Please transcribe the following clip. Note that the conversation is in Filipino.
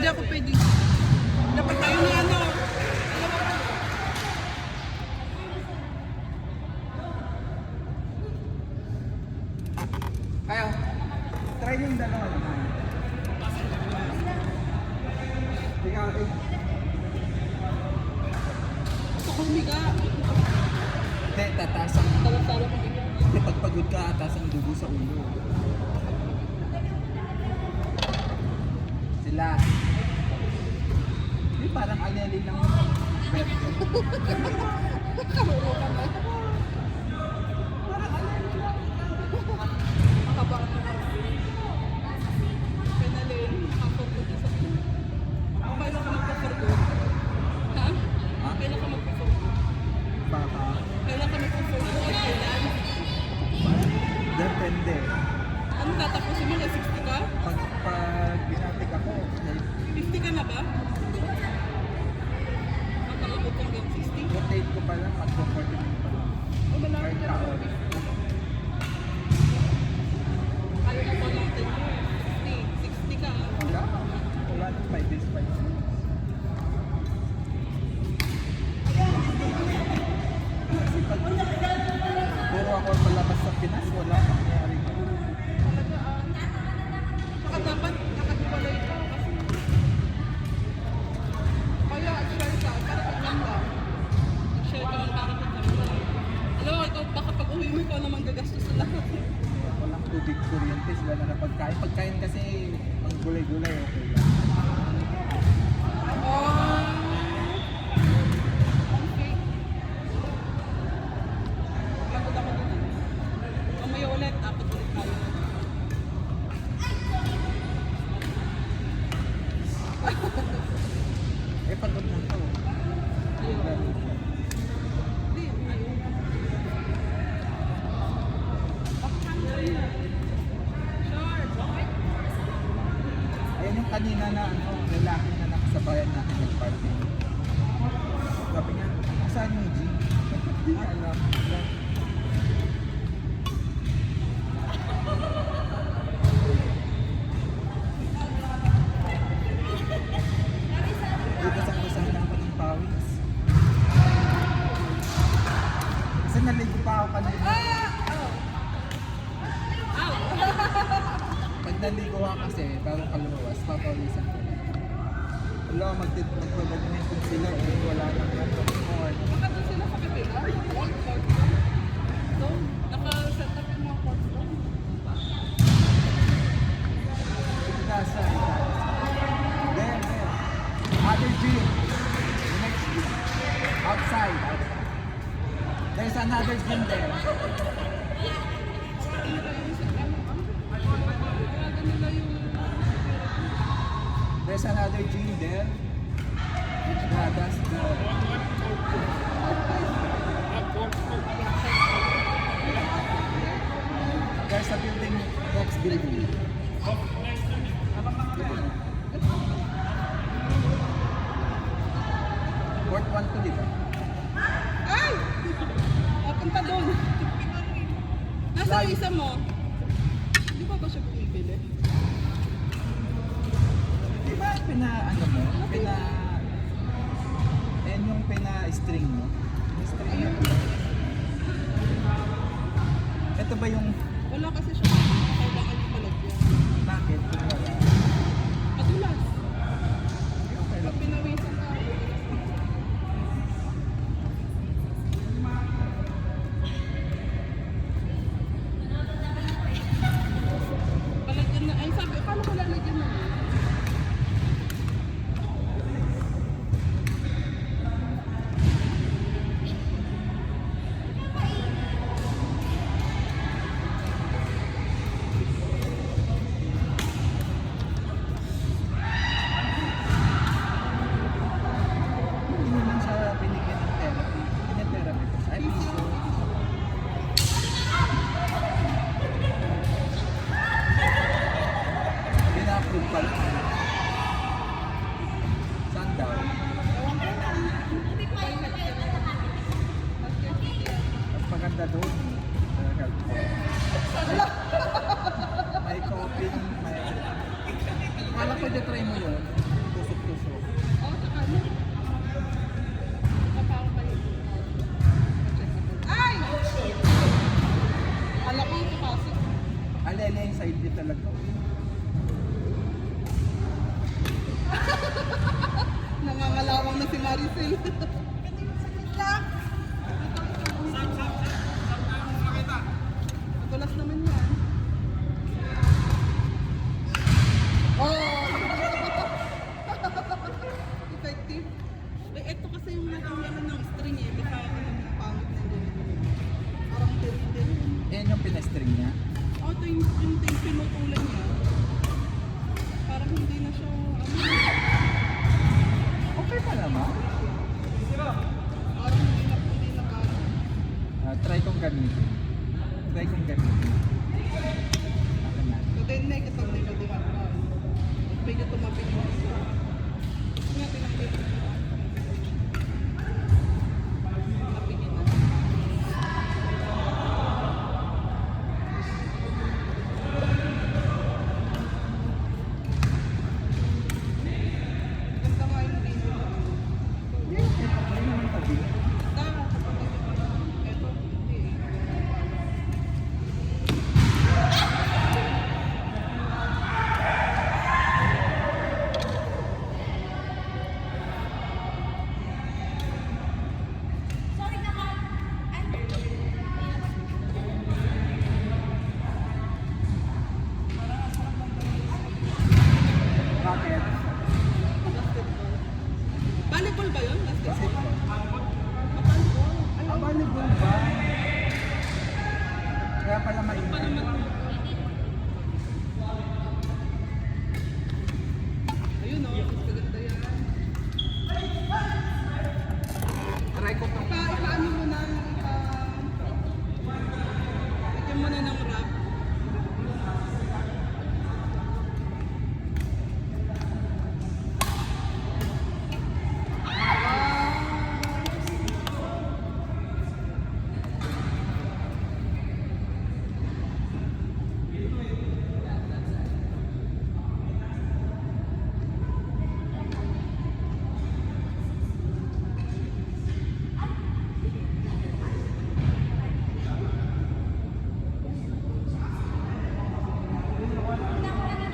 Hindi ako pwede. Dapat tayo na ano. Kayo, try yung dalawa naman. Ikaw, Gusto ko humiga. Hindi, tataas ang... Tala-tala ko humiga. Hindi, pag pagod ka, tataas ang dugo sa ulo. Sila. Hindi, parang aleli lang. Karuro ka ba? Makabang ka na. Penalin, makapagod sa akin. Kailan ka magpa-forgood? Ha? Ha? Kailan ka magpa-forgood? Baka. Kailan ka magpa-forgood? Kailan? Depende. Ano tatapusin mo? 60 ka? Pag binatik ako, 50 ka na ba? Makaabot ka hanggang 60? rotate ko pa lang, mag-40 pa lang. O malapit Kahit ka na. taon. Ayaw mo pa lang 10 years. 60 ka. Wala. Wala nang 5 days, 5 days. Kasi pag puro ako palabas sa Pinas, wala mangyayari ko. Talaga Saka dapat nakahiwalay ka kasi kaya share ka, para pag lang ba? Share ka lang para pag lang. Alam mo, ikaw baka pag uwi mo ikaw naman gagastos sa lahat. Walang tubig, kuryente, sila na pagkain. Pagkain kasi ang gulay-gulay, okay lang. Oh. Okay. Pagod ako dun. Mamaya ulit, apat ulit tayo. Eh, pagod na to. Ayun. Hindi, ayun. Sure. Ayan yung kanina na lalaki na nakasabayan natin nag-party. Sabi niya, saan yung G? Hindi niya alam. Dito sa kusahan ako ng pawis. Kasi naligo pa ako kanina. Pag naligo ka kasi, bago ka lumabas, papawisan ka. Wala, magpabadminton sila eh. Wala nang court. Baka doon sila sa kapila? Court doon? Naka-set up yung mga court doon? Ikasa. There. Other gym. The next gym. Outside. There's another gym there. There's another gym there. Yeah, that's the... There's a building next building. Court 1 to, di ba? Ay! Punta doon. Nasa yung isa mo? Di ba siya bumibili? Di ba yung pina-string mo? String mo. Ito ba yung... Wala kasi siya. Kailangan yung palagyan. Bakit? Kung wala. Madulas. Okay Pag lang. pinawisan ka. Palagyan na. Ay sabi, paano ko lalagyan na? na si Maricel. Matulas naman yan. Oh! Effective. Eh, ito kasi yung natanggalan ng string eh. Baka pangit na ganito. Parang din. Yan yung pinastring niya. Oh, ito yung pinutulan niya. Parang hindi na siya, Okay pa naman. parang hindi na kaya. Try kong gamitin.